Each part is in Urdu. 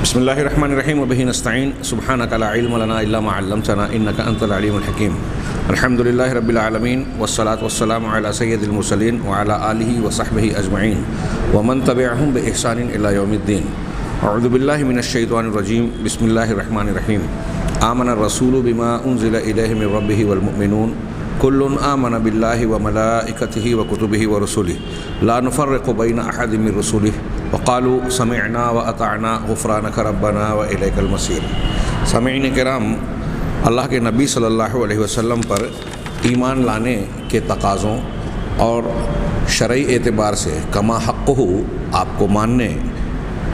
بسم اللہ الرحمن الرحیم وبہ نستعین سبحانک لا علم لنا الا ما علمتنا انک انت العلیم الحکیم الحمد للہ رب العالمین والصلاة والسلام علی سید المرسلین وعلی آلہ وصحبہ اجمعین ومن تبعہم بإحسان الی یوم الدین اعوذ باللہ من الشیطان الرجیم بسم اللہ الرحمن الرحیم آمن الرسول بما انزل الیہ من ربہ والمؤمنون کل آمن باللہ وملائکتہ وکتبہ ورسلہ لا نفرق بین احد من رسلہ وقالوا سمعنا واطعنا غفرانک ربنا والیک المصیر۔ سامعین کرام، اللہ کے نبی صلی اللہ علیہ وسلم پر ایمان لانے کے تقاضوں اور شرعی اعتبار سے کما حقہ آپ کو ماننے،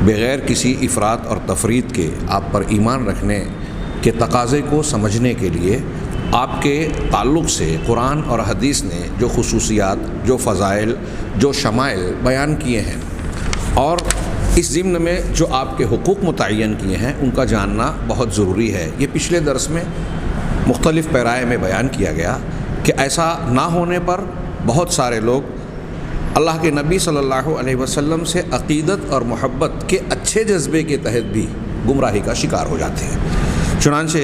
بغیر کسی افراط اور تفریط کے آپ پر ایمان رکھنے کے تقاضے کو سمجھنے کے لیے آپ کے تعلق سے قرآن اور حدیث نے جو خصوصیات، جو فضائل، جو شمائل بیان کیے ہیں اور اس ضمن میں جو آپ کے حقوق متعین کیے ہیں ان کا جاننا بہت ضروری ہے۔ یہ پچھلے درس میں مختلف پیرائے میں بیان کیا گیا کہ ایسا نہ ہونے پر بہت سارے لوگ اللہ کے نبی صلی اللہ علیہ وسلم سے عقیدت اور محبت کے اچھے جذبے کے تحت بھی گمراہی کا شکار ہو جاتے ہیں۔ چنانچہ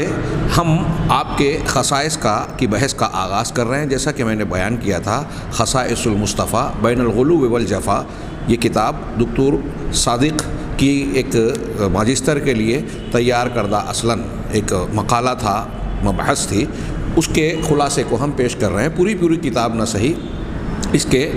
ہم آپ کے خصائص کی بحث کا آغاز کر رہے ہیں۔ جیسا کہ میں نے بیان کیا تھا، خصائص المصطفیٰ بین الغلو والجفا، یہ کتاب دکتور صادق کی ایک ماجسٹر کے لیے تیار کردہ اصلاً ایک مقالہ تھا، مبحث تھی، اس کے خلاصے کو ہم پیش کر رہے ہیں۔ پوری کتاب نہ صحیح، اس کے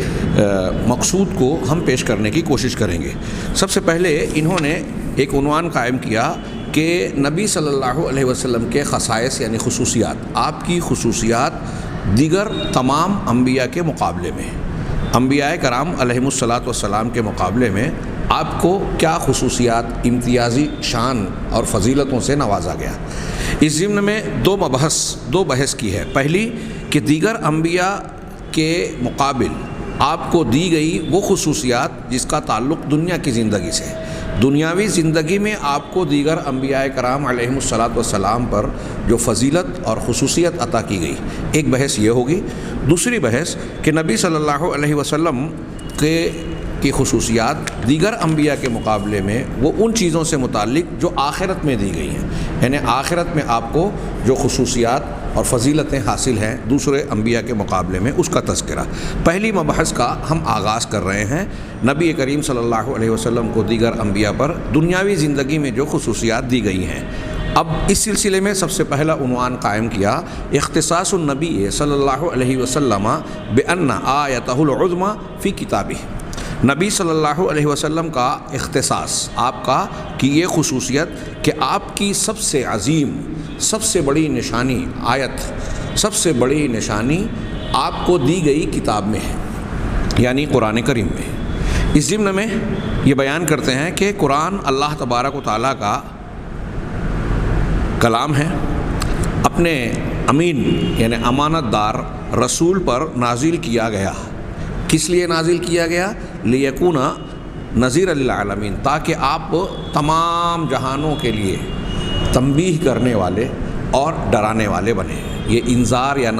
مقصود کو ہم پیش کرنے کی کوشش کریں گے۔ سب سے پہلے انہوں نے ایک عنوان قائم کیا کہ نبی صلی اللہ علیہ وسلم کے خصائص یعنی خصوصیات، آپ کی خصوصیات دیگر تمام انبیاء کے مقابلے میں، انبیاء کرام علیہم الصلاۃ والسلام کے مقابلے میں آپ کو کیا خصوصیات، امتیازی شان اور فضیلتوں سے نوازا گیا۔ اس ضمن میں دو بحث کی ہے۔ پہلی کہ دیگر انبیاء کے مقابل آپ کو دی گئی وہ خصوصیات جس کا تعلق دنیا کی زندگی سے، دنیاوی زندگی میں آپ کو دیگر انبیاء کرام علیہم الصلاۃ والسلام پر جو فضیلت اور خصوصیت عطا کی گئی، ایک بحث یہ ہوگی۔ دوسری بحث کہ نبی صلی اللہ علیہ وسلم کی خصوصیات دیگر انبیاء کے مقابلے میں وہ ان چیزوں سے متعلق جو آخرت میں دی گئی ہیں، یعنی آخرت میں آپ کو جو خصوصیات اور فضیلتیں حاصل ہیں دوسرے انبیاء کے مقابلے میں، اس کا تذکرہ۔ پہلی مبحث کا ہم آغاز کر رہے ہیں، نبی کریم صلی اللہ علیہ وسلم کو دیگر انبیاء پر دنیاوی زندگی میں جو خصوصیات دی گئی ہیں۔ اب اس سلسلے میں سب سے پہلا عنوان قائم کیا، اختصاص النبی صلی اللہ علیہ وسلم بأن آیتہ العظمی فی کتابہ۔ نبی صلی اللہ علیہ وسلم کا اختصاص، آپ کا کہ یہ خصوصیت کہ آپ کی سب سے عظیم، سب سے بڑی نشانی، آیت، سب سے بڑی نشانی آپ کو دی گئی کتاب میں ہے، یعنی قرآن کریم میں۔ اس ضمن میں یہ بیان کرتے ہیں کہ قرآن اللہ تبارک و تعالیٰ کا کلام ہے، اپنے امین یعنی امانت دار رسول پر نازل کیا گیا۔ کس لیے نازل کیا گیا؟ لیکون نذیر للعالمین، تاکہ آپ تمام جہانوں کے لیے تنبیہ کرنے والے اور ڈرانے والے بنے۔ یہ انذار یا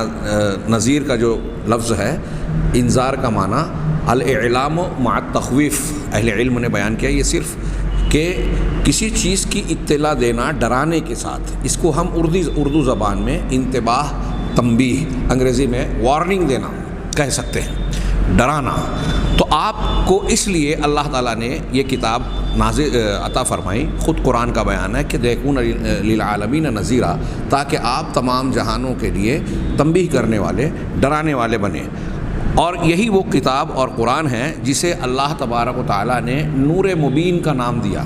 نذیر کا جو لفظ ہے، انذار کا معنی الاعلام مع التخویف، اہل علم نے بیان کیا، یہ صرف کہ کسی چیز کی اطلاع دینا ڈرانے کے ساتھ، اس کو ہم اردو زبان میں انتباہ، تنبیہ، انگریزی میں وارننگ دینا کہہ سکتے ہیں، ڈرانا۔ تو آپ کو اس لیے اللہ تعالیٰ نے یہ کتاب عطا فرمائی، خود قرآن کا بیان ہے کہ دیکھون للعالمین نذیرا، تاکہ آپ تمام جہانوں کے لیے تنبیہ کرنے والے، ڈرانے والے بنے۔ اور یہی وہ کتاب اور قرآن ہے جسے اللہ تبارک و تعالیٰ نے نور مبین کا نام دیا،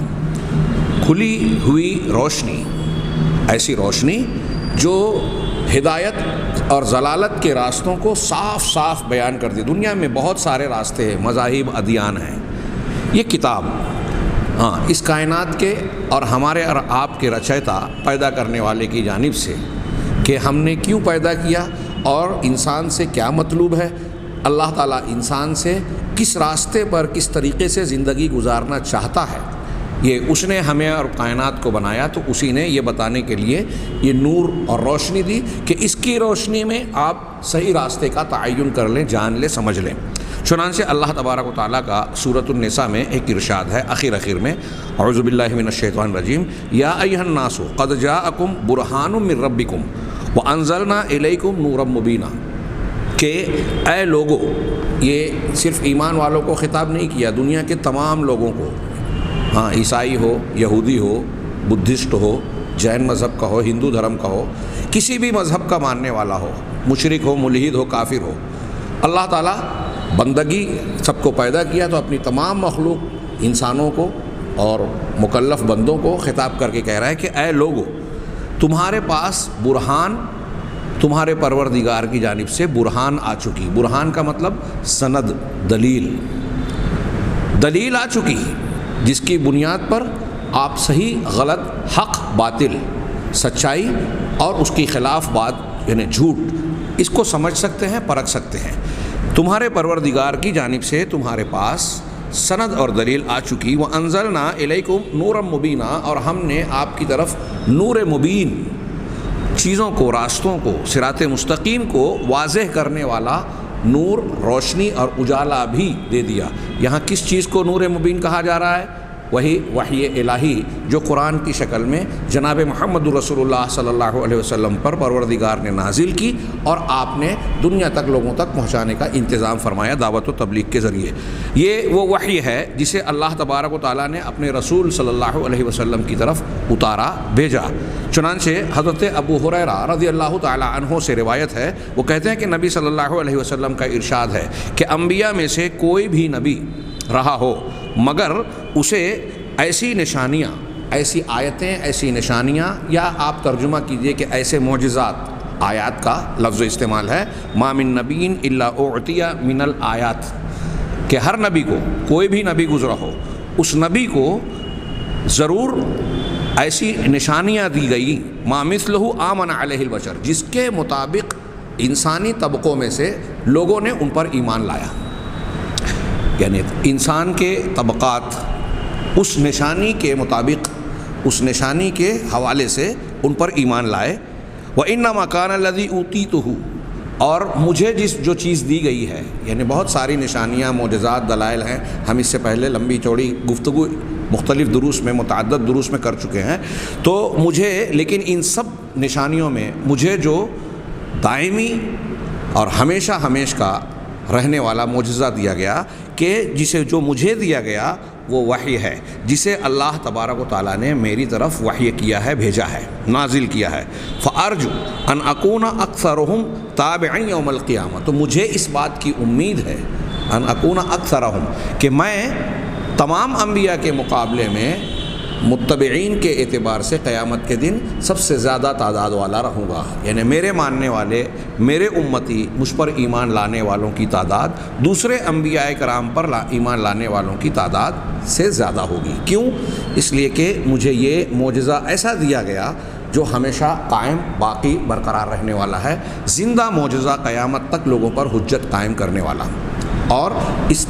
کھلی ہوئی روشنی، ایسی روشنی جو ہدایت اور ضلالت کے راستوں کو صاف صاف بیان کر دی۔ دنیا میں بہت سارے راستے، مذاہب، ادیان ہیں، یہ کتاب اس کائنات کے اور ہمارے اور آپ کے رچیتا، پیدا کرنے والے کی جانب سے، کہ ہم نے کیوں پیدا کیا اور انسان سے کیا مطلوب ہے، اللہ تعالیٰ انسان سے کس راستے پر، کس طریقے سے زندگی گزارنا چاہتا ہے، یہ اس نے ہمیں اور کائنات کو بنایا، تو اسی نے یہ بتانے کے لیے یہ نور اور روشنی دی کہ اس کی روشنی میں آپ صحیح راستے کا تعین کر لیں، جان لیں، سمجھ لیں۔ چنانچہ اللہ تبارک و تعالیٰ کا سورۃ النساء میں ایک ارشاد ہے اخیر میں، اعوذ باللہ من الشیطان الرجیم، یا ایھا الناس قد جاءکم برہان من ربکم وانزلنا الیکم نورا مبینا، کہ اے لوگو، یہ صرف ایمان والوں کو خطاب نہیں کیا، دنیا کے تمام لوگوں کو، ہاں عیسائی ہو، یہودی ہو، بدھسٹ ہو، جین مذہب کا ہو، ہندو دھرم کا ہو، کسی بھی مذہب کا ماننے والا ہو، مشرک ہو، ملحد ہو، کافر ہو، اللہ تعالیٰ بندگی سب کو پیدا کیا تو اپنی تمام مخلوق انسانوں کو اور مکلف بندوں کو خطاب کر کے کہہ رہا ہے کہ اے لوگو، تمہارے پاس برہان، تمہارے پروردگار کی جانب سے برہان آ چکی۔ برہان کا مطلب سند، دلیل آ چکی، جس کی بنیاد پر آپ صحیح غلط، حق باطل، سچائی اور اس کی خلاف بات یعنی جھوٹ، اس کو سمجھ سکتے ہیں، پرکھ سکتے ہیں۔ تمہارے پروردگار کی جانب سے تمہارے پاس سند اور دلیل آ چکی۔ وَأَنزَلْنَا إِلَيْكُمْ نُورًا مُبِينًا، اور ہم نے آپ کی طرف نور مبین، چیزوں کو، راستوں کو، صراط مستقیم کو واضح کرنے والا نور، روشنی اور اجالا بھی دے دیا۔ یہاں کس چیز کو نور مبین کہا جا رہا ہے؟ وہی وحی الہی جو قرآن کی شکل میں جناب محمد رسول اللہ صلی اللہ علیہ وسلم پر پروردگار نے نازل کی اور آپ نے دنیا تک لوگوں تک پہنچانے کا انتظام فرمایا دعوت و تبلیغ کے ذریعے۔ یہ وہ وحی ہے جسے اللہ تبارک و تعالیٰ نے اپنے رسول صلی اللہ علیہ وسلم کی طرف اتارا، بھیجا۔ چنانچہ حضرت ابو ہریرہ رضی اللہ تعالیٰ عنہ سے روایت ہے، وہ کہتے ہیں کہ نبی صلی اللہ علیہ وسلم کا ارشاد ہے کہ انبیاء میں سے کوئی بھی نبی رہا ہو مگر اسے ایسی نشانیاں، ایسی آیتیں، ایسی نشانیاں، یا آپ ترجمہ کیجئے کہ ایسے معجزات، آیات کا لفظ استعمال ہے، ما من نبی الا اعطی من الآیات، کہ ہر نبی کو، کوئی بھی نبی گزرا ہو، اس نبی کو ضرور ایسی نشانیاں دی گئی، ما مثلہ آمن علیہ البشر، جس کے مطابق انسانی طبقوں میں سے لوگوں نے ان پر ایمان لایا۔ یعنی انسان کے طبقات اس نشانی کے مطابق، اس نشانی کے حوالے سے ان پر ایمان لائے۔ وَإِنَّمَا كَانَ الَّذِي أُوتِيتُهُ، اور مجھے جو چیز دی گئی ہے، یعنی بہت ساری نشانیاں، معجزات، دلائل ہیں، ہم اس سے پہلے لمبی چوڑی گفتگو مختلف دروس میں، متعدد دروس میں کر چکے ہیں، تو مجھے، لیکن ان سب نشانیوں میں مجھے جو دائمی اور ہمیشہ کا رہنے والا معجزہ دیا گیا، کہ جسے جو مجھے دیا گیا وہ وحی ہے، جسے اللہ تبارک و تعالیٰ نے میری طرف وحی کیا ہے، بھیجا ہے، نازل کیا ہے۔ فَأَرْجُو أَنْ أَكُونَ أَكْثَرُهُمْ تَابِعًا يَوْمَ الْقِيَامَةِ، تو مجھے اس بات کی امید ہے، أَنْ أَكُونَ أَكْثَرَهُمْ، کہ میں تمام انبیاء کے مقابلے میں متبعین کے اعتبار سے قیامت کے دن سب سے زیادہ تعداد والا رہوں گا، یعنی میرے ماننے والے، میرے امتی، مجھ پر ایمان لانے والوں کی تعداد دوسرے انبیاء کرام پر ایمان لانے والوں کی تعداد سے زیادہ ہوگی۔ کیوں؟ اس لیے کہ مجھے یہ معجزہ ایسا دیا گیا جو ہمیشہ قائم، باقی، برقرار رہنے والا ہے، زندہ معجزہ، قیامت تک لوگوں پر حجت قائم کرنے والا۔ اور اس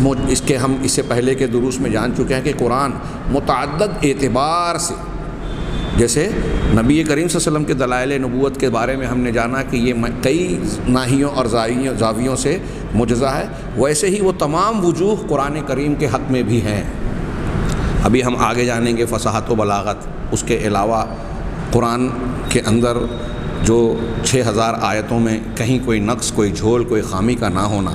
کے ہم اس سے پہلے کے دروس میں جان چکے ہیں کہ قرآن متعدد اعتبار سے، جیسے نبی کریم صلی اللہ علیہ وسلم کے دلائل نبوت کے بارے میں ہم نے جانا کہ یہ کئی ناحیوں اور زاویوں سے معجزہ ہے، ویسے ہی وہ تمام وجوہ قرآن کریم کے حق میں بھی ہیں۔ ابھی ہم آگے جانیں گے فصاحت و بلاغت، اس کے علاوہ قرآن کے اندر جو 6000 آیتوں میں کہیں کوئی نقص، کوئی جھول، کوئی خامی کا نہ ہونا،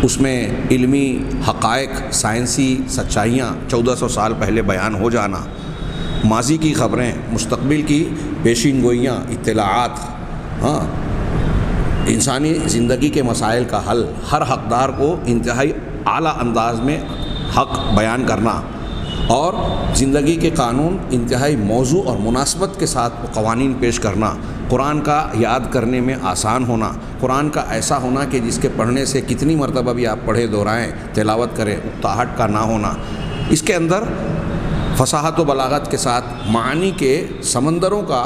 اس میں علمی حقائق، سائنسی سچائیاں 1400 سال پہلے بیان ہو جانا، ماضی کی خبریں، مستقبل کی پیشین گوئیاں، اطلاعات، ہاں، انسانی زندگی کے مسائل کا حل، ہر حقدار کو انتہائی اعلیٰ انداز میں حق بیان کرنا، اور زندگی کے قانون انتہائی موضوع اور مناسبت کے ساتھ قوانین پیش کرنا، قرآن کا یاد کرنے میں آسان ہونا، قرآن کا ایسا ہونا کہ جس کے پڑھنے سے کتنی مرتبہ بھی آپ پڑھیں، دہرائیں، تلاوت کریں، اکتاہٹ کا نہ ہونا، اس کے اندر فصاحت و بلاغت کے ساتھ معانی کے سمندروں کا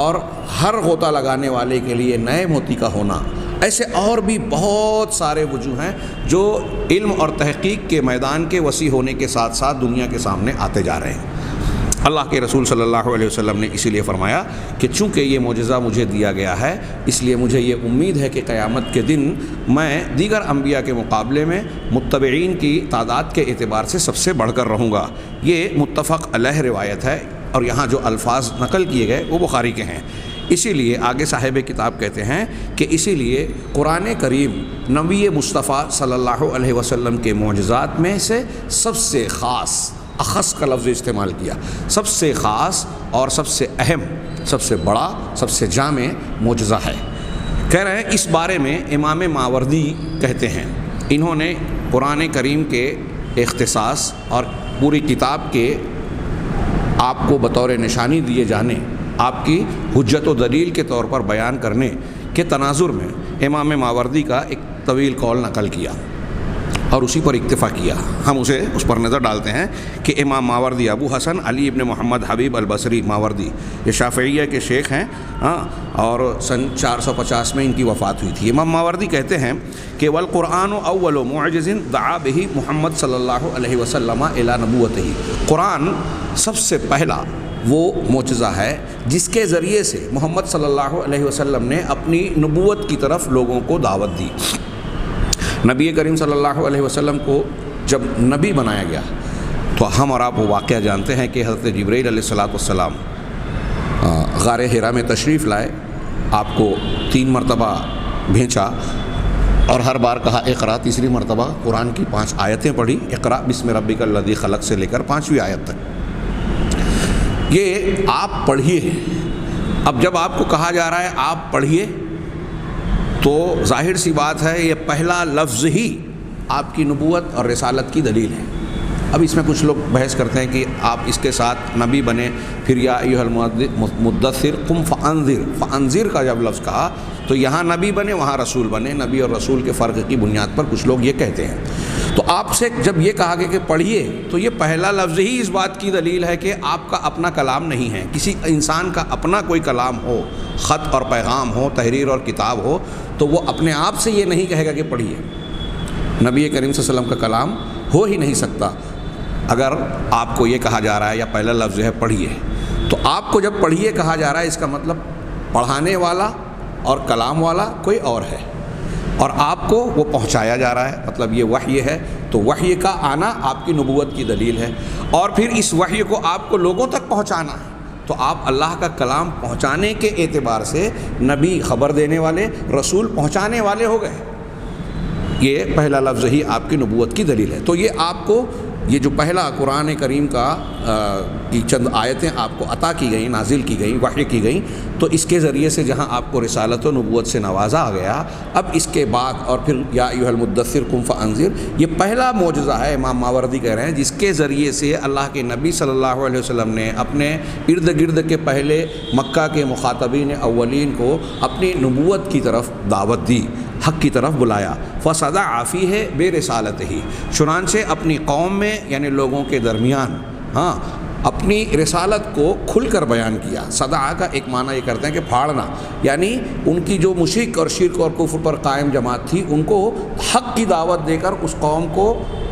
اور ہر غوطہ لگانے والے کے لیے نئے موتی کا ہونا، ایسے اور بھی بہت سارے وجوہ ہیں جو علم اور تحقیق کے میدان کے وسیع ہونے کے ساتھ ساتھ دنیا کے سامنے آتے جا رہے ہیں۔ اللہ کے رسول صلی اللہ علیہ وسلم نے اسی لیے فرمایا کہ چونکہ یہ معجزہ مجھے دیا گیا ہے، اس لیے مجھے یہ امید ہے کہ قیامت کے دن میں دیگر انبیاء کے مقابلے میں متبعین کی تعداد کے اعتبار سے سب سے بڑھ کر رہوں گا۔ یہ متفق علیہ روایت ہے، اور یہاں جو الفاظ نقل کیے گئے وہ بخاری کے ہیں۔ اسی لیے آگے صاحب کتاب کہتے ہیں کہ اسی لیے قرآن کریم نبی مصطفیٰ صلی اللہ علیہ وسلم کے معجزات میں سے سب سے خاص، اخص کا لفظ استعمال کیا، سب سے خاص اور سب سے اہم، سب سے بڑا، سب سے جامع معجزہ ہے۔ کہہ رہے ہیں اس بارے میں امام ماوردی کہتے ہیں، انہوں نے قرآن کریم کے اختصاص اور پوری کتاب کے آپ کو بطور نشانی دیے جانے، آپ کی حجت و دلیل کے طور پر بیان کرنے کے تناظر میں امام ماوردی کا ایک طویل قول نقل کیا اور اسی پر اکتفا کیا۔ ہم اس پر نظر ڈالتے ہیں کہ امام ماوردی ابو حسن علی ابن محمد حبیب البصری ماوردی، یہ شافعیہ کے شیخ ہیں، اور سن 450 میں ان کی وفات ہوئی تھی۔ امام ماوردی کہتے ہیں کہ والقرآن اول معجز دعا بہ محمد صلی اللہ علیہ وسلم الی نبوتہ، قرآن سب سے پہلا وہ معجزہ ہے جس کے ذریعے سے محمد صلی اللہ علیہ وسلم نے اپنی نبوت کی طرف لوگوں کو دعوت دی۔ نبی کریم صلی اللہ علیہ وسلم کو جب نبی بنایا گیا تو ہم اور آپ وہ واقعہ جانتے ہیں کہ حضرت جبرائیل علیہ السلام غار حرا میں تشریف لائے، آپ کو 3 مرتبہ بھیجا اور ہر بار کہا اقرا، تیسری مرتبہ قرآن کی 5 آیتیں پڑھی، اقرا بسم ربک الذی خلق سے لے کر 5ویں آیت تک، یہ آپ پڑھیے۔ اب جب آپ کو کہا جا رہا ہے آپ پڑھیے تو ظاہر سی بات ہے یہ پہلا لفظ ہی آپ کی نبوت اور رسالت کی دلیل ہے۔ اب اس میں کچھ لوگ بحث کرتے ہیں کہ آپ اس کے ساتھ نبی بنے، پھر یا ایھا المدثر قم فانذر، فانذر کا جب لفظ کہا تو یہاں نبی بنے وہاں رسول بنے، نبی اور رسول کے فرق کی بنیاد پر کچھ لوگ یہ کہتے ہیں۔ تو آپ سے جب یہ کہا گیا کہ پڑھیے تو یہ پہلا لفظ ہی اس بات کی دلیل ہے کہ آپ کا اپنا کلام نہیں ہے، کسی انسان کا اپنا کوئی کلام ہو، خط اور پیغام ہو، تحریر اور کتاب ہو، تو وہ اپنے آپ سے یہ نہیں کہے گا کہ پڑھیے۔ نبی کریم صلی اللہ علیہ وسلم کا کلام ہو ہی نہیں سکتا اگر آپ کو یہ کہا جا رہا ہے یا پہلا لفظ ہے پڑھیے۔ تو آپ کو جب پڑھیے کہا جا رہا ہے اس کا مطلب پڑھانے والا اور کلام والا کوئی اور ہے، اور آپ کو وہ پہنچایا جا رہا ہے، مطلب یہ وحی ہے، تو وحی کا آنا آپ کی نبوت کی دلیل ہے، اور پھر اس وحی کو آپ کو لوگوں تک پہنچانا ہے، تو آپ اللہ کا کلام پہنچانے کے اعتبار سے نبی خبر دینے والے، رسول پہنچانے والے ہو گئے۔ یہ پہلا لفظ ہی آپ کی نبوت کی دلیل ہے۔ تو یہ آپ کو یہ جو پہلا قرآن کریم کا کی چند آیتیں آپ کو عطا کی گئیں، نازل کی گئیں، وحی کی گئیں، تو اس کے ذریعے سے جہاں آپ کو رسالت و نبوت سے نوازا گیا، اب اس کے بعد اور پھر یا ایھا المدثر قم فانذر، یہ پہلا معجزہ ہے، امام ماوردی کہہ رہے ہیں، جس کے ذریعے سے اللہ کے نبی صلی اللہ علیہ وسلم نے اپنے ارد گرد کے پہلے مکہ کے مخاطبین اولین کو اپنی نبوت کی طرف دعوت دی، حق کی طرف بلایا۔ فصدع فیہ برسالتہ، چنانچہ اپنی قوم میں یعنی لوگوں کے درمیان اپنی رسالت کو کھل کر بیان کیا۔ صدع کا ایک معنی یہ کرتے ہیں کہ پھاڑنا، یعنی ان کی جو مشرک اور شرک اور کفر پر قائم جماعت تھی ان کو حق کی دعوت دے کر اس قوم کو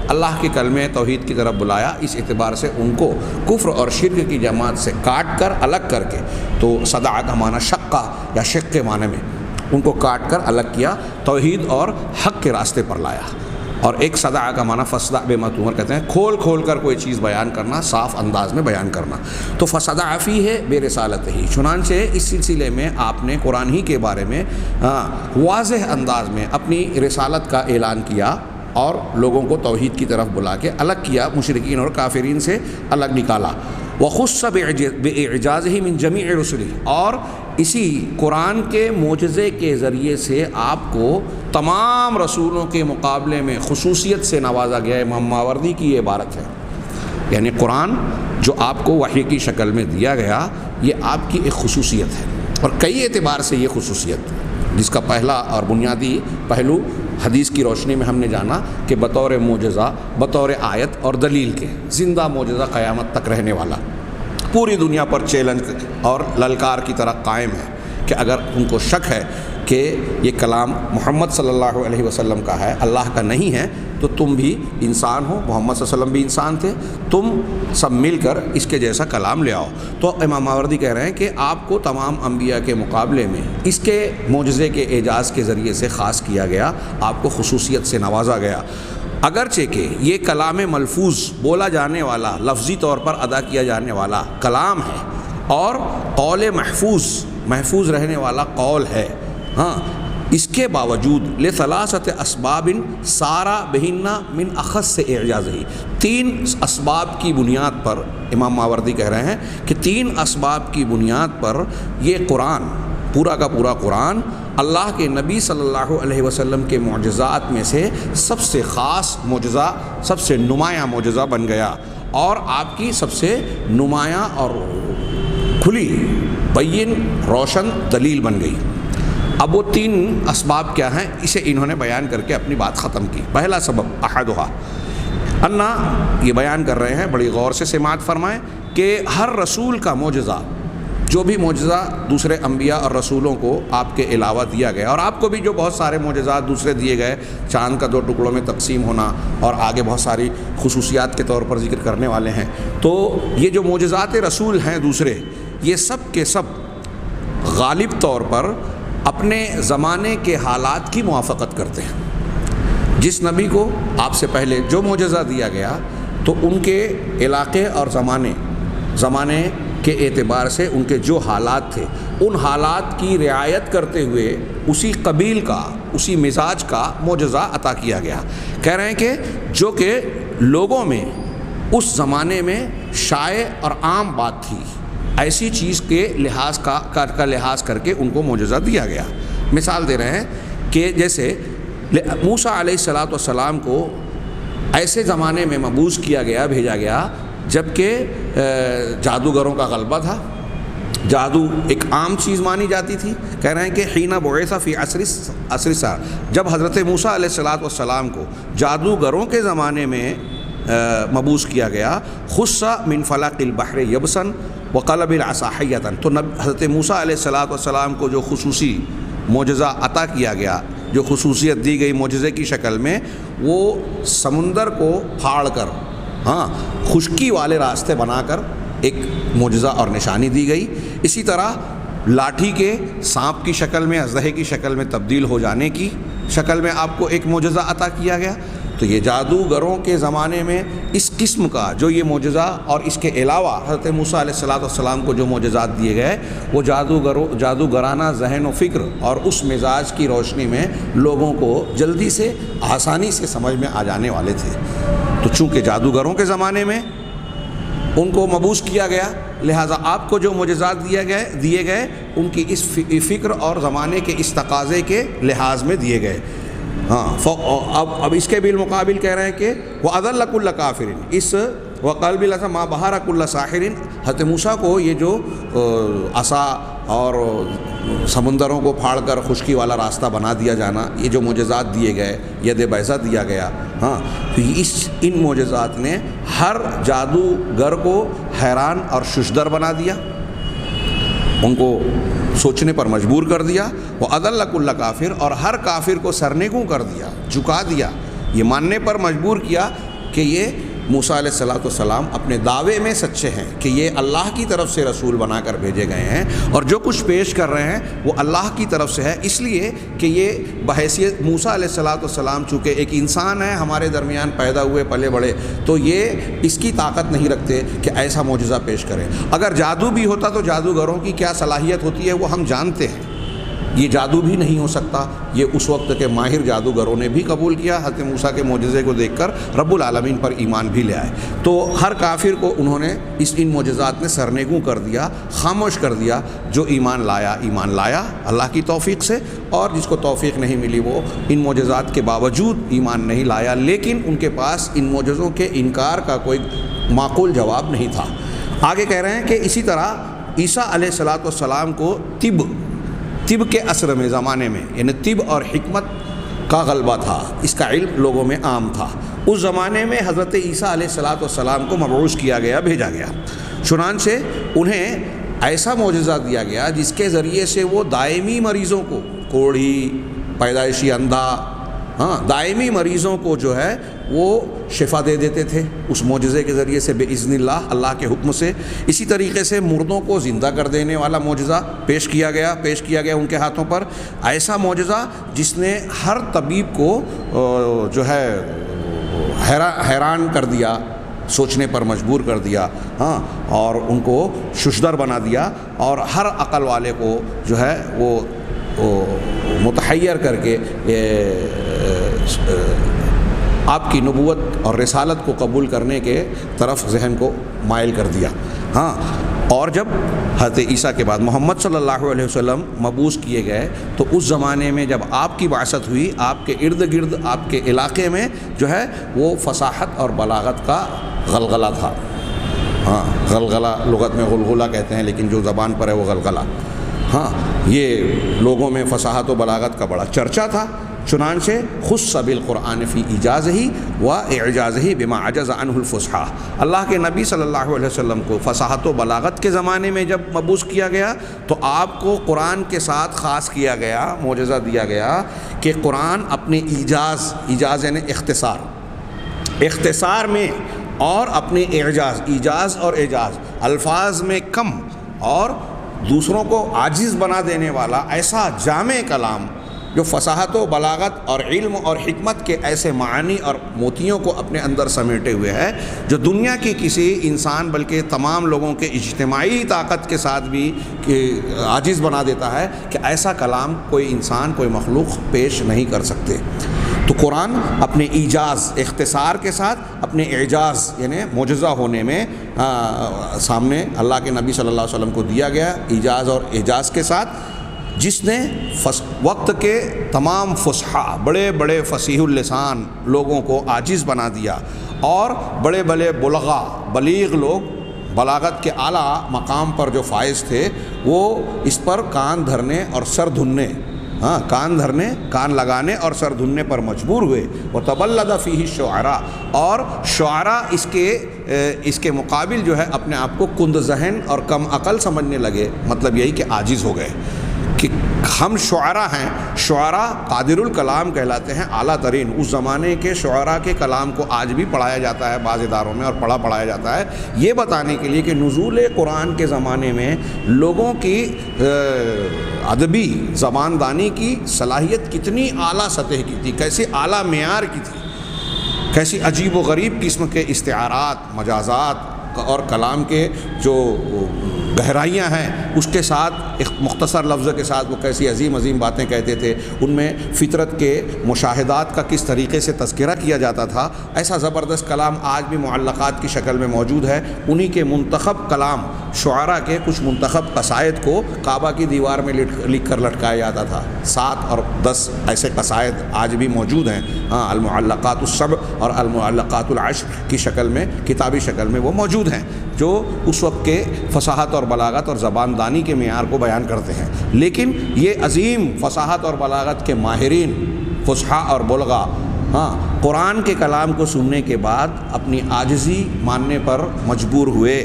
اللہ کے کلمہ توحید کی طرف بلایا، اس اعتبار سے ان کو کفر اور شرک کی جماعت سے کاٹ کر الگ کر کے، تو صدع کا معنی شقہ یا شق کے معنی میں ان کو کاٹ کر الگ کیا، توحید اور حق کے راستے پر لایا۔ اور ایک صدع کا معنی فصدع بما تؤمر کہتے ہیں، کھول کھول کر کوئی چیز بیان کرنا، صاف انداز میں بیان کرنا۔ تو فصدع فیہ برسالتہ، چنانچہ اس سلسلے میں آپ نے قرآن ہی کے بارے میں واضح انداز میں اپنی رسالت کا اعلان کیا اور لوگوں کو توحید کی طرف بلا کے الگ کیا، مشرکین اور کافرین سے الگ نکالا۔ وخص باعجازہ من جمیع رسلہ، اور اسی قرآن کے معجزے کے ذریعے سے آپ کو تمام رسولوں کے مقابلے میں خصوصیت سے نوازا گیا۔ امام ماوردی کی یہ عبارت ہے، یعنی قرآن جو آپ کو وحی کی شکل میں دیا گیا یہ آپ کی ایک خصوصیت ہے، اور کئی اعتبار سے یہ خصوصیت، جس کا پہلا اور بنیادی پہلو حدیث کی روشنی میں ہم نے جانا کہ بطور معجزہ، بطور آیت اور دلیل کے زندہ معجزہ قیامت تک رہنے والا، پوری دنیا پر چیلنج اور للکار کی طرح قائم ہے کہ اگر ان کو شک ہے کہ یہ کلام محمد صلی اللہ علیہ وسلم کا ہے، اللہ کا نہیں ہے، تو تم بھی انسان ہو، محمد صلی اللہ علیہ وسلم بھی انسان تھے، تم سب مل کر اس کے جیسا کلام لے آؤ۔ تو امام ماوردی کہہ رہے ہیں کہ آپ کو تمام انبیاء کے مقابلے میں اس کے معجزے کے اعجاز کے ذریعے سے خاص کیا گیا، آپ کو خصوصیت سے نوازا گیا۔ اگرچہ کہ یہ کلام ملفوظ، بولا جانے والا، لفظی طور پر ادا کیا جانے والا کلام ہے، اور قول محفوظ رہنے والا قول ہے، ہاں، اس کے باوجود لثلاثت اسباب سارا بہنہ من اخص اعجازہ، 3 اسباب کی بنیاد پر امام ماوردی کہہ رہے ہیں کہ 3 اسباب کی بنیاد پر یہ قرآن، پورا کا پورا قرآن اللہ کے نبی صلی اللہ علیہ وسلم کے معجزات میں سے سب سے خاص معجزہ، سب سے نمایاں معجزہ بن گیا، اور آپ کی سب سے نمایاں اور کھلی بین روشن دلیل بن گئی۔ اب وہ 3 اسباب کیا ہیں، اسے انہوں نے بیان کر کے اپنی بات ختم کی۔ پہلا سبب احدھا انا، یہ بیان کر رہے ہیں، بڑی غور سے سماعت فرمائیں، کہ ہر رسول کا معجزہ، جو بھی معجزہ دوسرے انبیاء اور رسولوں کو آپ کے علاوہ دیا گیا، اور آپ کو بھی جو بہت سارے معجزات دوسرے دیے گئے، چاند کا 2 ٹکڑوں میں تقسیم ہونا، اور آگے بہت ساری خصوصیات کے طور پر ذکر کرنے والے ہیں، تو یہ جو معجزات رسول ہیں دوسرے، یہ سب کے سب غالب طور پر اپنے زمانے کے حالات کی موافقت کرتے ہیں۔ جس نبی کو آپ سے پہلے جو معجزہ دیا گیا، تو ان کے علاقے اور زمانے کے اعتبار سے ان کے جو حالات تھے، ان حالات کی رعایت کرتے ہوئے اسی قبیل کا، اسی مزاج کا معجزہ عطا کیا گیا۔ کہہ رہے ہیں کہ جو کہ لوگوں میں اس زمانے میں شائع اور عام بات تھی، ایسی چیز کے لحاظ کا لحاظ کر کے ان کو معجزہ دیا گیا۔ مثال دے رہے ہیں کہ جیسے موسیٰ علیہ السلام کو ایسے زمانے میں مبعوث کیا گیا، بھیجا گیا، جبکہ جادوگروں کا غلبہ تھا، جادو ایک عام چیز مانی جاتی تھی۔ کہہ رہے ہیں کہ حین بعث فی عصر سا، جب حضرت موسیٰ علیہ السلام کو جادوگروں کے زمانے میں مبعوث کیا گیا، خص من فلق البحر یبسا وقلب العصا حیۃ، تو حضرت موسیٰ علیہ السلام کو جو خصوصی معجزہ عطا کیا گیا، جو خصوصیت دی گئی معجزے کی شکل میں، وہ سمندر کو پھاڑ کر، ہاں، خشکی والے راستے بنا کر ایک معجزہ اور نشانی دی گئی۔ اسی طرح لاٹھی کے سانپ کی شکل میں، اژدہے کی شکل میں تبدیل ہو جانے کی شکل میں آپ کو ایک معجزہ عطا کیا گیا۔ تو یہ جادوگروں کے زمانے میں اس قسم کا جو یہ معجزہ، اور اس کے علاوہ حضرت موسیٰ علیہ السلام کو جو معجزات دیے گئے، وہ جادوگرانہ ذہن و فکر اور اس مزاج کی روشنی میں لوگوں کو جلدی سے، آسانی سے سمجھ میں آ جانے والے تھے۔ تو چونکہ جادوگروں کے زمانے میں ان کو مبعوث کیا گیا، لہٰذا آپ کو جو معجزات دیے گئے ان کی اس فکر اور زمانے کے اس تقاضے کے لحاظ میں دیے گئے۔ ہاں، اب اس کے بالمقابل کہہ رہے ہیں کہ وَأَضَلَّ كُلَّ كَافِرٍ، اس وَقَلْبِ الْعَصَا مَا بَحَرَ كُلَّ سَاحِرٍ، حضرت موسیٰ کو یہ جو عصا اور سمندروں کو پھاڑ کر خشکی والا راستہ بنا دیا جانا، یہ جو معجزات دیے گئے، ید بیضا دیا گیا، ہاں، تو ان معجزات نے ہر جادوگر کو حیران اور ششدر بنا دیا، ان کو سوچنے پر مجبور کر دیا۔ وَأَضَلَّ كُلَّ كَافِرٍ، اور ہر کافر کو سرنگوں کر دیا، جھکا دیا، یہ ماننے پر مجبور کیا کہ یہ موسیٰ علیہ السلام اپنے دعوے میں سچے ہیں، کہ یہ اللہ کی طرف سے رسول بنا کر بھیجے گئے ہیں، اور جو کچھ پیش کر رہے ہیں وہ اللہ کی طرف سے ہے، اس لیے کہ یہ بحیثیت موسیٰ علیہ السلام چونکہ ایک انسان ہے، ہمارے درمیان پیدا ہوئے پلے بڑے، تو یہ اس کی طاقت نہیں رکھتے کہ ایسا معجزہ پیش کریں۔ اگر جادو بھی ہوتا تو جادوگروں کی کیا صلاحیت ہوتی ہے وہ ہم جانتے ہیں، یہ جادو بھی نہیں ہو سکتا۔ یہ اس وقت کے ماہر جادوگروں نے بھی قبول کیا، حضرت موسیٰ کے معجزے کو دیکھ کر رب العالمین پر ایمان بھی لے آئے۔ تو ہر کافر کو انہوں نے ان معجزات میں سرنگوں کر دیا، خاموش کر دیا۔ جو ایمان لایا اللہ کی توفیق سے، اور جس کو توفیق نہیں ملی وہ ان معجزات کے باوجود ایمان نہیں لایا، لیکن ان کے پاس ان معجزوں کے انکار کا کوئی معقول جواب نہیں تھا۔ آگے کہہ رہے ہیں کہ اسی طرح عیسیٰ علیہ السلام کو طب کے عصر میں، زمانے میں، یعنی طب اور حکمت کا غلبہ تھا، اس کا علم لوگوں میں عام تھا۔ اس زمانے میں حضرت عیسیٰ علیہ السلام کو مبعوث کیا گیا، بھیجا گیا، چنانچہ انہیں ایسا معجزہ دیا گیا جس کے ذریعے سے وہ دائمی مریضوں کو کوڑھی، پیدائشی اندھا، دائمی مریضوں کو جو ہے وہ شفا دے دیتے تھے اس معجزے کے ذریعے سے، باذن اللہ کے حکم سے۔ اسی طریقے سے مردوں کو زندہ کر دینے والا معجزہ پیش کیا گیا ان کے ہاتھوں پر، ایسا معجزہ جس نے ہر طبیب کو جو ہے حیران کر دیا، سوچنے پر مجبور کر دیا، اور ان کو ششدر بنا دیا، اور ہر عقل والے کو جو ہے وہ متحیر کر کے آپ کی نبوت اور رسالت کو قبول کرنے کے طرف ذہن کو مائل کر دیا۔ اور جب حضرت عیسیٰ کے بعد محمد صلی اللہ علیہ وسلم مبعوث کیے گئے تو اس زمانے میں جب آپ کی بعثت ہوئی، آپ کے ارد گرد، آپ کے علاقے میں جو ہے وہ فصاحت اور بلاغت کا غلغلہ تھا۔ غلغلہ لغت میں غلغلہ کہتے ہیں، لیکن جو زبان پر ہے وہ غلغلہ۔ یہ لوگوں میں فصاحت و بلاغت کا بڑا چرچا تھا، چنانچہ خص بالقرآن فی اعجازہ و اعجازہ بما عجز عنہ الفصحاء، اللہ کے نبی صلی اللہ علیہ وسلم کو فصاحت و بلاغت کے زمانے میں جب مبعوث کیا گیا تو آپ کو قرآن کے ساتھ خاص کیا گیا، معجزہ دیا گیا کہ قرآن اپنے ایجاز یعنی اختصار میں، اور اپنے ایجاز اور اعجاز، الفاظ میں کم اور دوسروں کو عاجز بنا دینے والا ایسا جامع کلام جو فصاحت و بلاغت اور علم اور حکمت کے ایسے معانی اور موتیوں کو اپنے اندر سمیٹے ہوئے ہے، جو دنیا کی کسی انسان بلکہ تمام لوگوں کے اجتماعی طاقت کے ساتھ بھی عاجز بنا دیتا ہے، کہ ایسا کلام کوئی انسان، کوئی مخلوق پیش نہیں کر سکتے۔ تو قرآن اپنے ایجاز، اختصار کے ساتھ اپنے اعجاز یعنی معجزہ ہونے میں سامنے اللہ کے نبی صلی اللہ علیہ وسلم کو دیا گیا، ایجاز اور اعجاز کے ساتھ، جس نے وقت کے تمام فصحاء، بڑے بڑے فصیح اللسان لوگوں کو عاجز بنا دیا، اور بڑے بڑے بلغا، بلیغ لوگ، بلاغت کے اعلیٰ مقام پر جو فائز تھے، وہ اس پر کان دھرنے اور سر دھننے، کان لگانے اور سر دھننے پر مجبور ہوئے۔ وَتَبَلَّدَ فِيهِ الشُّعَرَاء، اور شعراء اس کے مقابل جو ہے اپنے آپ کو کند ذہن اور کم عقل سمجھنے لگے، مطلب یہی کہ عاجز ہو گئے کہ ہم شعراء ہیں۔ شعراء قادر الکلام کہلاتے ہیں، اعلیٰ ترین۔ اس زمانے کے شعراء کے کلام کو آج بھی پڑھایا جاتا ہے بعض اداروں میں، اور پڑھایا جاتا ہے یہ بتانے کے لیے کہ نزول قرآن کے زمانے میں لوگوں کی ادبی زبان دانی کی صلاحیت کتنی اعلیٰ سطح کی تھی، کیسے اعلیٰ معیار کی تھی، کیسی عجیب و غریب قسم کے استعارات، مجازات اور کلام کے جو گہرائیاں ہیں اس کے ساتھ، ایک مختصر لفظ کے ساتھ وہ کیسی عظیم باتیں کہتے تھے، ان میں فطرت کے مشاہدات کا کس طریقے سے تذکرہ کیا جاتا تھا۔ ایسا زبردست کلام آج بھی معلقات کی شکل میں موجود ہے۔ انہی کے منتخب کلام، شعراء کے کچھ منتخب قصائد کو کعبہ کی دیوار میں لکھ کر لٹکایا جاتا تھا۔ 7 اور 10 ایسے قصائد آج بھی موجود ہیں، المعلقات السبع اور المعلقات العشر کی شکل میں، کتابی شکل میں وہ موجود ہیں، جو اس وقت کے فصاحت اور بلاغت اور زبان دانی کے معیار کو بیان کرتے ہیں۔ لیکن یہ عظیم فصاحت اور بلاغت کے ماہرین، فصحاء اور بلغا، قرآن کے کلام کو سننے کے بعد اپنی عاجزی ماننے پر مجبور ہوئے،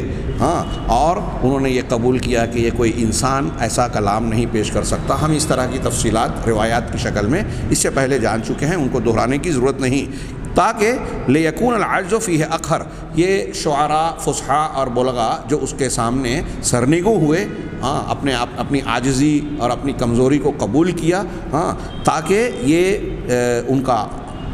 اور انہوں نے یہ قبول کیا کہ یہ کوئی انسان ایسا کلام نہیں پیش کر سکتا۔ ہم اس طرح کی تفصیلات روایات کی شکل میں اس سے پہلے جان چکے ہیں، ان کو دہرانے کی ضرورت نہیں، تاکہ لیکون العجز فیہ اقہر، یہ شعراء، فصحاء اور بلغا جو اس کے سامنے سرنگوں ہوئے، اپنی عاجزی اور اپنی کمزوری کو قبول کیا، تاکہ یہ ان کا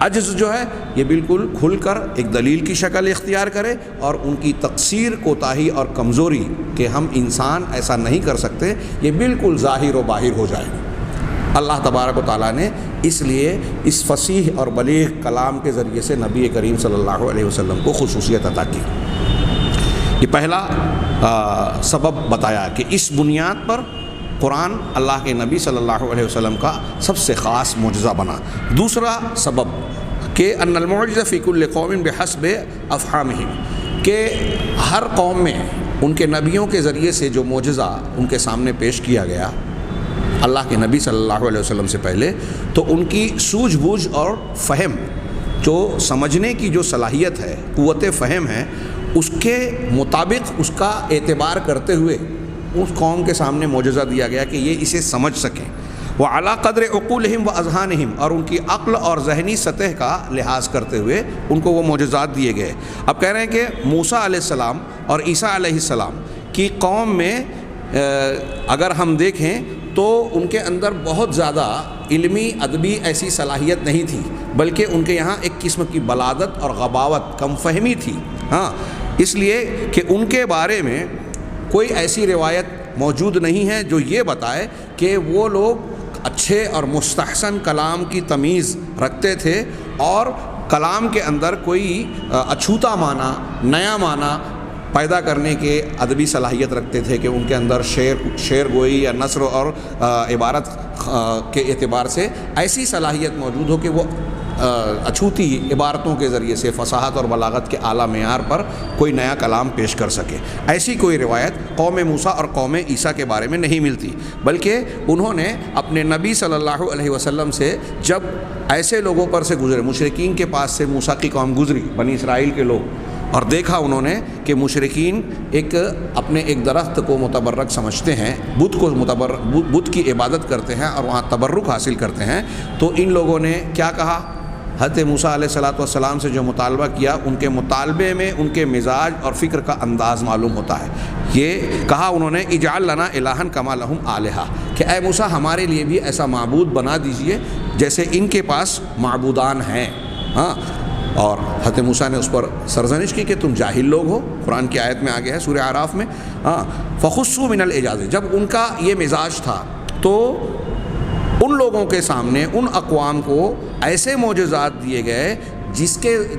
عجز جو ہے یہ بالکل کھل کر ایک دلیل کی شکل اختیار کرے، اور ان کی تقصیر، کوتاہی اور کمزوری کہ ہم انسان ایسا نہیں کر سکتے، یہ بالکل ظاہر و باہر ہو جائے۔ اللہ تبارک و تعالیٰ نے اس لیے اس فصیح اور بلیغ کلام کے ذریعے سے نبی کریم صلی اللہ علیہ وسلم کو خصوصیت عطا کی۔ یہ پہلا سبب بتایا کہ اس بنیاد پر قرآن اللہ کے نبی صلی اللہ علیہ وسلم کا سب سے خاص معجزہ بنا۔ دوسرا سبب کہ ان المعجزہ فی کل قوم بحسب افہامہم، کہ ہر قوم میں ان کے نبیوں کے ذریعے سے جو معجزہ ان کے سامنے پیش کیا گیا اللہ کے نبی صلی اللہ علیہ وسلم سے پہلے، تو ان کی سوجھ بوجھ اور فہم، جو سمجھنے کی جو صلاحیت ہے، قوت فہم ہے، اس کے مطابق اس کا اعتبار کرتے ہوئے اس قوم کے سامنے معجزہ دیا گیا کہ یہ اسے سمجھ سکیں۔ وعلی قدر عقولہم و اذہانہم، اور ان کی عقل اور ذہنی سطح کا لحاظ کرتے ہوئے ان کو وہ معجزات دیے گئے۔ اب کہہ رہے ہیں کہ موسیٰ علیہ السلام اور عیسیٰ علیہ السلام کی قوم میں اگر ہم دیکھیں تو ان کے اندر بہت زیادہ علمی ادبی ایسی صلاحیت نہیں تھی، بلکہ ان کے یہاں ایک قسم کی بلادت اور غباوت، کم فہمی تھی۔ ہاں، اس لیے کہ ان کے بارے میں کوئی ایسی روایت موجود نہیں ہے جو یہ بتائے کہ وہ لوگ اچھے اور مستحسن کلام کی تمیز رکھتے تھے اور کلام کے اندر کوئی اچھوتا معنی، نیا معنی پیدا کرنے کے ادبی صلاحیت رکھتے تھے، کہ ان کے اندر شعر گوئی یا نثر اور عبارت کے اعتبار سے ایسی صلاحیت موجود ہو کہ وہ اچھوتی عبارتوں کے ذریعے سے فصاحت اور بلاغت کے اعلیٰ معیار پر کوئی نیا کلام پیش کر سکے۔ ایسی کوئی روایت قوم موسیٰ اور قوم عیسیٰ کے بارے میں نہیں ملتی، بلکہ انہوں نے اپنے نبی صلی اللہ علیہ وسلم سے جب ایسے لوگوں پر سے گزرے، مشرکین کے پاس سے موسیٰ کی قوم گزری، بنی اسرائیل کے لوگ، اور دیکھا انہوں نے کہ مشرکین اپنے ایک درخت کو متبرک سمجھتے ہیں، بت کی عبادت کرتے ہیں اور وہاں تبرک حاصل کرتے ہیں، تو ان لوگوں نے کیا کہا؟ حضرت موسیٰ علیہ السلام سے جو مطالبہ کیا، ان کے مطالبے میں ان کے مزاج اور فکر کا انداز معلوم ہوتا ہے۔ یہ کہا انہوں نے اجعل لنا الہا کما لہم آلہہ، کہ اے موسیٰ ہمارے لیے بھی ایسا معبود بنا دیجئے جیسے ان کے پاس معبودان ہیں۔ ہاں، اور حضرت موسیٰ نے اس پر سرزنش کی کہ تم جاہل لوگ ہو، قرآن کی آیت میں آگے ہے سورہ اعراف میں۔ ہاں، فخصوا من الاعجاز، جب ان کا یہ مزاج تھا تو ان لوگوں کے سامنے، ان اقوام کو ایسے معجزات دیے گئے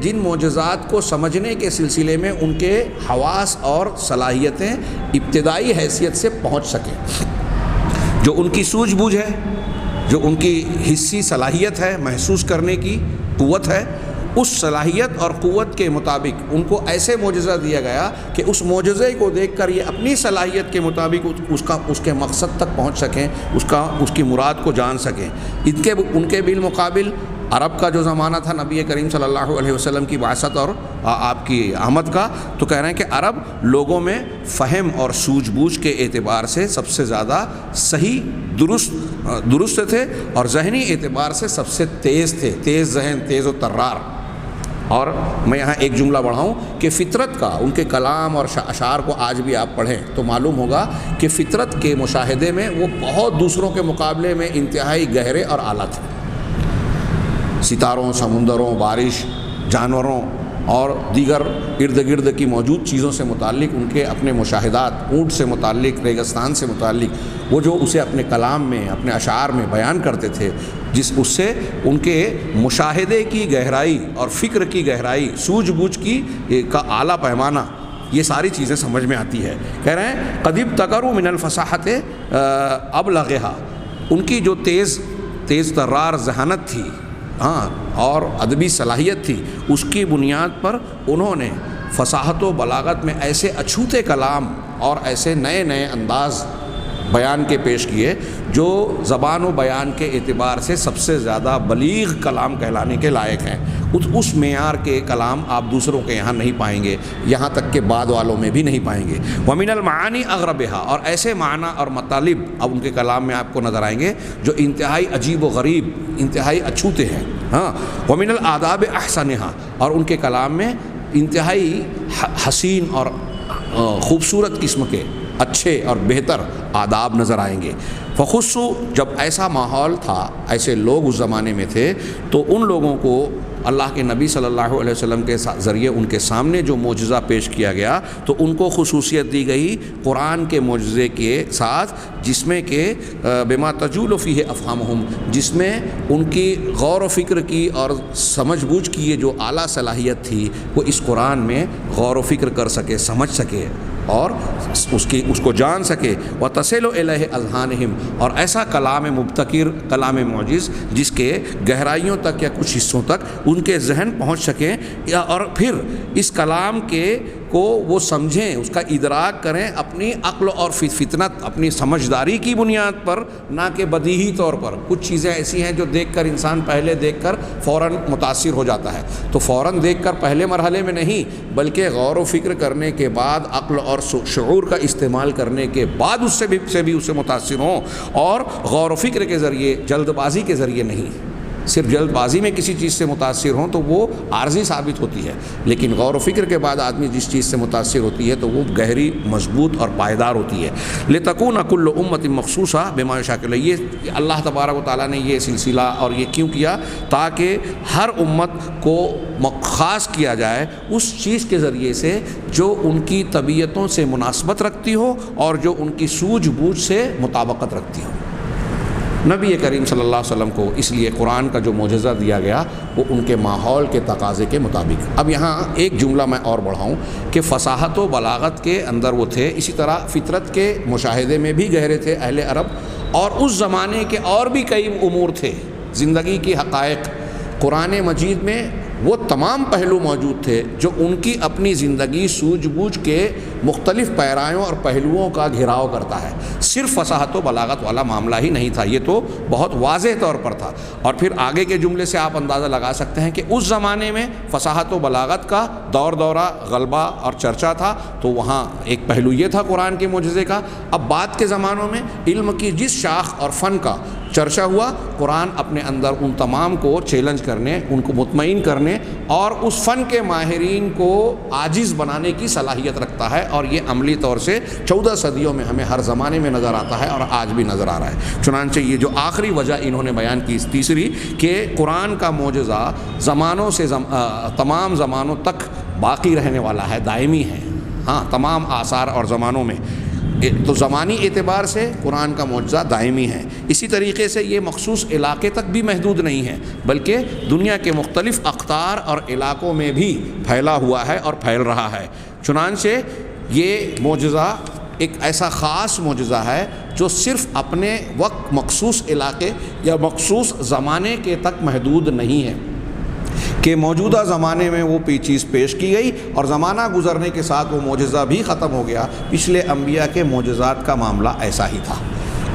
جن معجزات کو سمجھنے کے سلسلے میں ان کے حواس اور صلاحیتیں ابتدائی حیثیت سے پہنچ سکیں۔ جو ان کی سوجھ بوجھ ہے، جو ان کی حسی صلاحیت ہے، محسوس کرنے کی قوت ہے، اس صلاحیت اور قوت کے مطابق ان کو ایسے معجزہ دیا گیا کہ اس معجزے کو دیکھ کر یہ اپنی صلاحیت کے مطابق اس کے مقصد تک پہنچ سکیں، اس کی مراد کو جان سکیں۔ ان کے بالمقابل عرب کا جو زمانہ تھا نبی کریم صلی اللہ علیہ وسلم کی بعثت اور آپ کی آمد کا، تو کہہ رہے ہیں کہ عرب لوگوں میں فہم اور سوجھ بوجھ کے اعتبار سے سب سے زیادہ صحیح درست تھے، اور ذہنی اعتبار سے سب سے تیز تھے، تیز ذہن، تیز و طرار۔ اور میں یہاں ایک جملہ بڑھاؤں کہ فطرت کا، ان کے کلام اور اشعار کو آج بھی آپ پڑھیں تو معلوم ہوگا کہ فطرت کے مشاہدے میں وہ بہت دوسروں کے مقابلے میں انتہائی گہرے اور اعلیٰ تھے۔ ستاروں، سمندروں، بارش، جانوروں اور دیگر ارد گرد کی موجود چیزوں سے متعلق ان کے اپنے مشاہدات، اونٹ سے متعلق، ریگستان سے متعلق، وہ جو اسے اپنے کلام میں، اپنے اشعار میں بیان کرتے تھے، اس سے ان کے مشاہدے کی گہرائی اور فکر کی گہرائی، سوجھ بوجھ کا اعلیٰ پیمانہ، یہ ساری چیزیں سمجھ میں آتی ہے۔ کہہ رہے ہیں قد ابتکروا من الفصاحت ابلغھا، ان کی جو تیز ترار ذہانت تھی، ہاں، اور ادبی صلاحیت تھی، اس کی بنیاد پر انہوں نے فصاحت و بلاغت میں ایسے اچھوتے کلام اور ایسے نئے نئے انداز بیان کے پیش کیے جو زبان و بیان کے اعتبار سے سب سے زیادہ بلیغ کلام کہلانے کے لائق ہیں۔ اس معیار کے کلام آپ دوسروں کے یہاں نہیں پائیں گے، یہاں تک کہ بعد والوں میں بھی نہیں پائیں گے۔ وَمِنَ الْمَعَانِي أَغْرَبِهَا، اور ایسے معنی اور مطالب اب ان کے کلام میں آپ کو نظر آئیں گے جو انتہائی عجیب و غریب، انتہائی اچھوتے ہیں۔ ہاں، وَمِنَ الْآدَابِ أَحْسَنِهَا، اور ان کے کلام میں انتہائی حسین اور خوبصورت قسم کے اچھے اور بہتر آداب نظر آئیں گے۔ فخصو، جب ایسا ماحول تھا، ایسے لوگ اس زمانے میں تھے، تو ان لوگوں کو اللہ کے نبی صلی اللہ علیہ وسلم کے ذریعے ان کے سامنے جو معجزہ پیش کیا گیا تو ان کو خصوصیت دی گئی قرآن کے معجزے کے ساتھ، جس میں کہ بما تجول فیہ افہامہم، جس میں ان کی غور و فکر کی اور سمجھ بوجھ کی یہ جو اعلیٰ صلاحیت تھی وہ اس قرآن میں غور و فکر کر سکے، سمجھ سکے اور اس کو جان سکے۔ وَتَصِلُ إِلَيْهِ أَذْهَانِهِمْ، اور ایسا کلام مبتکر، کلام معجز جس کے گہرائیوں تک یا کچھ حصوں تک ان کے ذہن پہنچ سکیں، اور پھر اس کلام کے کو وہ سمجھیں، اس کا ادراک کریں اپنی عقل اور فطنت، اپنی سمجھداری کی بنیاد پر، نہ کہ بدیہی طور پر۔ کچھ چیزیں ایسی ہیں جو دیکھ کر انسان پہلے دیکھ کر فوراً متاثر ہو جاتا ہے، تو فوراً دیکھ کر پہلے مرحلے میں نہیں، بلکہ غور و فکر کرنے کے بعد، عقل اور شعور کا استعمال کرنے کے بعد اس سے بھی اس سے متاثر ہوں، اور غور و فکر کے ذریعے، جلد بازی کے ذریعے نہیں۔ صرف جلد بازی میں کسی چیز سے متاثر ہوں تو وہ عارضی ثابت ہوتی ہے، لیکن غور و فکر کے بعد آدمی جس چیز سے متاثر ہوتی ہے تو وہ گہری، مضبوط اور پائیدار ہوتی ہے۔ لِتَكُونَ كُلُّ أُمَّةٍ مَخْصُوصًا بِمَا يُشَاكِلُ، یہ اللہ تبارک و تعالیٰ نے یہ سلسلہ اور یہ کیوں کیا؟ تاکہ ہر امت کو خاص کیا جائے اس چیز کے ذریعے سے جو ان کی طبیعتوں سے مناسبت رکھتی ہو اور جو ان کی سوجھ بوجھ سے مطابقت رکھتی ہو۔ نبی کریم صلی اللہ علیہ وسلم کو اس لیے قرآن کا جو معجزہ دیا گیا وہ ان کے ماحول کے تقاضے کے مطابق۔ اب یہاں ایک جملہ میں اور بڑھاؤں کہ فصاحت و بلاغت کے اندر وہ تھے، اسی طرح فطرت کے مشاہدے میں بھی گہرے تھے اہل عرب، اور اس زمانے کے اور بھی کئی امور تھے، زندگی کی حقائق۔ قرآن مجید میں وہ تمام پہلو موجود تھے جو ان کی اپنی زندگی، سوجھ بوجھ کے مختلف پیرایوں اور پہلوؤں کا گھیراؤ کرتا ہے۔ صرف فصاحت و بلاغت والا معاملہ ہی نہیں تھا، یہ تو بہت واضح طور پر تھا۔ اور پھر آگے کے جملے سے آپ اندازہ لگا سکتے ہیں کہ اس زمانے میں فصاحت و بلاغت کا دور دورہ، غلبہ اور چرچا تھا، تو وہاں ایک پہلو یہ تھا قرآن کے معجزے کا۔ اب بعد کے زمانوں میں علم کی جس شاخ اور فن کا چرچا ہوا، قرآن اپنے اندر ان تمام کو چیلنج کرنے، ان کو مطمئن کرنے اور اس فن کے ماہرین کو عاجز بنانے کی صلاحیت رکھتا ہے، اور یہ عملی طور سے 14 صدیوں میں ہمیں ہر زمانے میں نظر آتا ہے اور آج بھی نظر آ رہا ہے۔ چنانچہ یہ جو آخری وجہ انہوں نے بیان کی، تیسری، کہ قرآن کا معجزہ زمانوں سے تمام زمانوں تک باقی رہنے والا ہے، دائمی ہے، ہاں، تمام آثار اور زمانوں میں، تو زمانی اعتبار سے قرآن کا معجزہ دائمی ہے۔ اسی طریقے سے یہ مخصوص علاقے تک بھی محدود نہیں ہے، بلکہ دنیا کے مختلف اقطار اور علاقوں میں بھی پھیلا ہوا ہے اور پھیل رہا ہے۔ چنانچہ یہ معجزہ ایک ایسا خاص معجزہ ہے جو صرف اپنے وقت، مخصوص علاقے یا مخصوص زمانے کے تک محدود نہیں ہے، کہ موجودہ زمانے میں وہ چیز پیش کی گئی اور زمانہ گزرنے کے ساتھ وہ معجزہ بھی ختم ہو گیا۔ پچھلے انبیاء کے معجزات کا معاملہ ایسا ہی تھا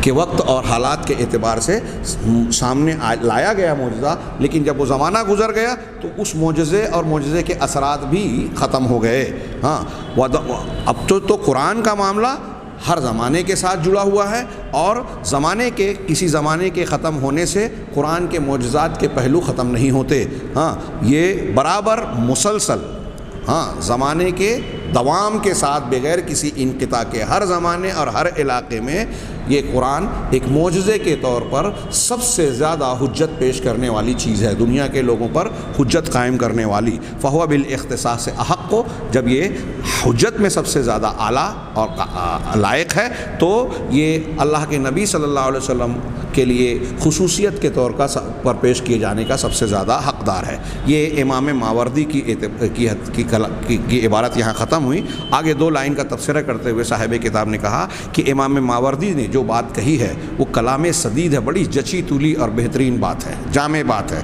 کہ وقت اور حالات کے اعتبار سے سامنے لایا گیا معجزہ، لیکن جب وہ زمانہ گزر گیا تو اس معجزے اور معجزے کے اثرات بھی ختم ہو گئے۔ ہاں، اب تو قرآن کا معاملہ ہر زمانے کے ساتھ جڑا ہوا ہے، اور کسی زمانے کے ختم ہونے سے قرآن کے معجزات کے پہلو ختم نہیں ہوتے۔ ہاں، یہ برابر مسلسل، ہاں، زمانے کے دوام کے ساتھ بغیر کسی انقطاع کے ہر زمانے اور ہر علاقے میں یہ قرآن ایک معجزے کے طور پر سب سے زیادہ حجت پیش کرنے والی چیز ہے، دنیا کے لوگوں پر حجت قائم کرنے والی۔ فہو بالاختصاص احق کو، جب یہ حجت میں سب سے زیادہ اعلیٰ اور لائق ہے تو یہ اللہ کے نبی صلی اللہ علیہ وسلم کے لیے خصوصیت کے طور پر پیش کیے جانے کا سب سے زیادہ حقدار ہے۔ یہ امام ماوردی کی عبارت یہاں ختم ہوئی۔ آگے 2 لائن کا تبصرہ کرتے ہوئے صاحب کتاب نے کہا کہ امام ماوردی نے جو بات کہی ہے وہ کلام سدید ہے، بڑی جچی تولی اور بہترین بات ہے، جامع بات ہے،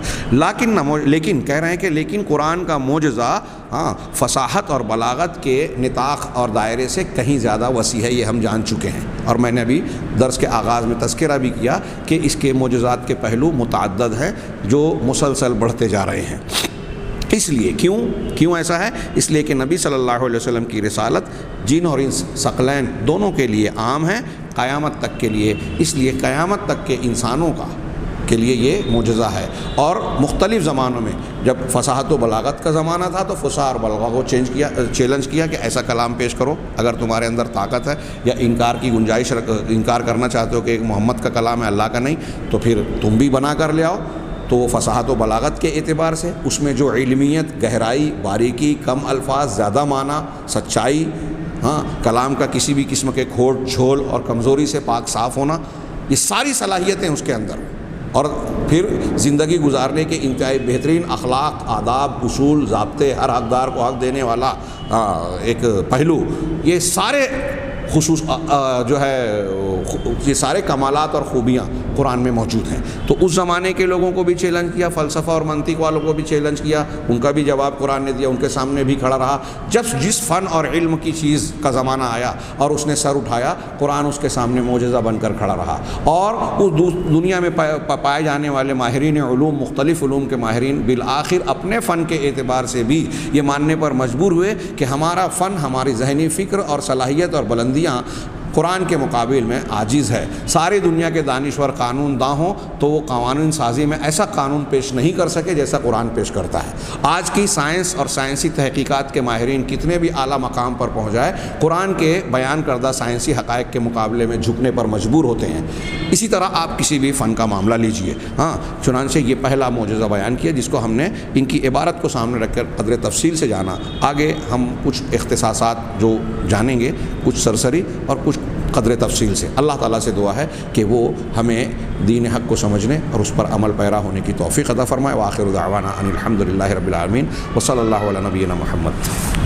لیکن کہہ رہے ہیں کہ لیکن قرآن کا معجزہ، ہاں، فصاحت اور بلاغت کے نطاق اور دائرے سے کہیں زیادہ وسیع ہے، یہ ہم جان چکے ہیں، اور میں نے ابھی درس کے آغاز میں تذکرہ بھی کیا کہ اس کے معجزات کے پہلو متعدد ہیں جو مسلسل بڑھتے جا رہے ہیں۔ اس لیے کیوں ایسا ہے؟ اس لیے کہ نبی صلی اللہ علیہ وسلم کی رسالت جن اور انس ثقلین دونوں کے لیے عام ہے، قیامت تک کے لیے، اس لیے قیامت تک کے انسانوں کے لیے یہ معجزہ ہے۔ اور مختلف زمانوں میں، جب فصاحت و بلاغت کا زمانہ تھا تو فصاح اور بلغہ کو چیلنج کیا کہ ایسا کلام پیش کرو، اگر تمہارے اندر طاقت ہے یا انکار کی گنجائش، انکار کرنا چاہتے ہو کہ ایک محمد کا کلام ہے، اللہ کا نہیں، تو پھر تم بھی بنا کر لے آؤ۔ تو وہ فصاحت و بلاغت کے اعتبار سے اس میں جو علمیت، گہرائی، باریکی، کم الفاظ، زیادہ معنی، سچائی، ہاں، کلام کا کسی بھی قسم کے کھوٹ جھول اور کمزوری سے پاک صاف ہونا، یہ ساری صلاحیتیں اس کے اندر، اور پھر زندگی گزارنے کے انتہائی بہترین اخلاق، آداب، اصول، ضابطے، ہر حقدار کو حق دینے والا ایک پہلو، یہ سارے جو ہے یہ سارے کمالات اور خوبیاں قرآن میں موجود ہیں. تو اس زمانے کے لوگوں کو بھی چیلنج کیا، فلسفہ اور منطق والوں کو بھی چیلنج کیا، ان کا بھی جواب قرآن نے دیا، ان کے سامنے بھی کھڑا رہا. جس فن اور علم کی چیز کا زمانہ آیا اور اس نے سر اٹھایا، قرآن اس کے سامنے معجزہ بن کر کھڑا رہا. اور اس دنیا میں پائے جانے والے ماہرین علوم، مختلف علوم کے ماہرین بالآخر اپنے فن کے اعتبار سے بھی یہ ماننے پر مجبور ہوئے کہ ہمارا فن، ہماری ذہنی فکر اور صلاحیت اور بلندیاں قرآن کے مقابل میں عاجز ہے. ساری دنیا کے دانشور قانون داں ہوں تو وہ قوانین سازی میں ایسا قانون پیش نہیں کر سکے جیسا قرآن پیش کرتا ہے. آج کی سائنس اور سائنسی تحقیقات کے ماہرین کتنے بھی اعلیٰ مقام پر پہنچ جائے، قرآن کے بیان کردہ سائنسی حقائق کے مقابلے میں جھکنے پر مجبور ہوتے ہیں. اسی طرح آپ کسی بھی فن کا معاملہ لیجئے. چنانچہ یہ پہلا معجزہ بیان کیا جس کو ہم نے ان کی عبارت کو سامنے رکھ کر قدر تفصیل سے جانا. آگے ہم کچھ اختصاصات جو جانیں گے، کچھ سرسری اور کچھ قدر تفصیل سے. اللہ تعالیٰ سے دعا ہے کہ وہ ہمیں دین حق کو سمجھنے اور اس پر عمل پیرا ہونے کی توفیق عطا فرمائے. وآخر دعوانا ان الحمد للہ رب العالمین وصلی اللہ علی نبینا محمد.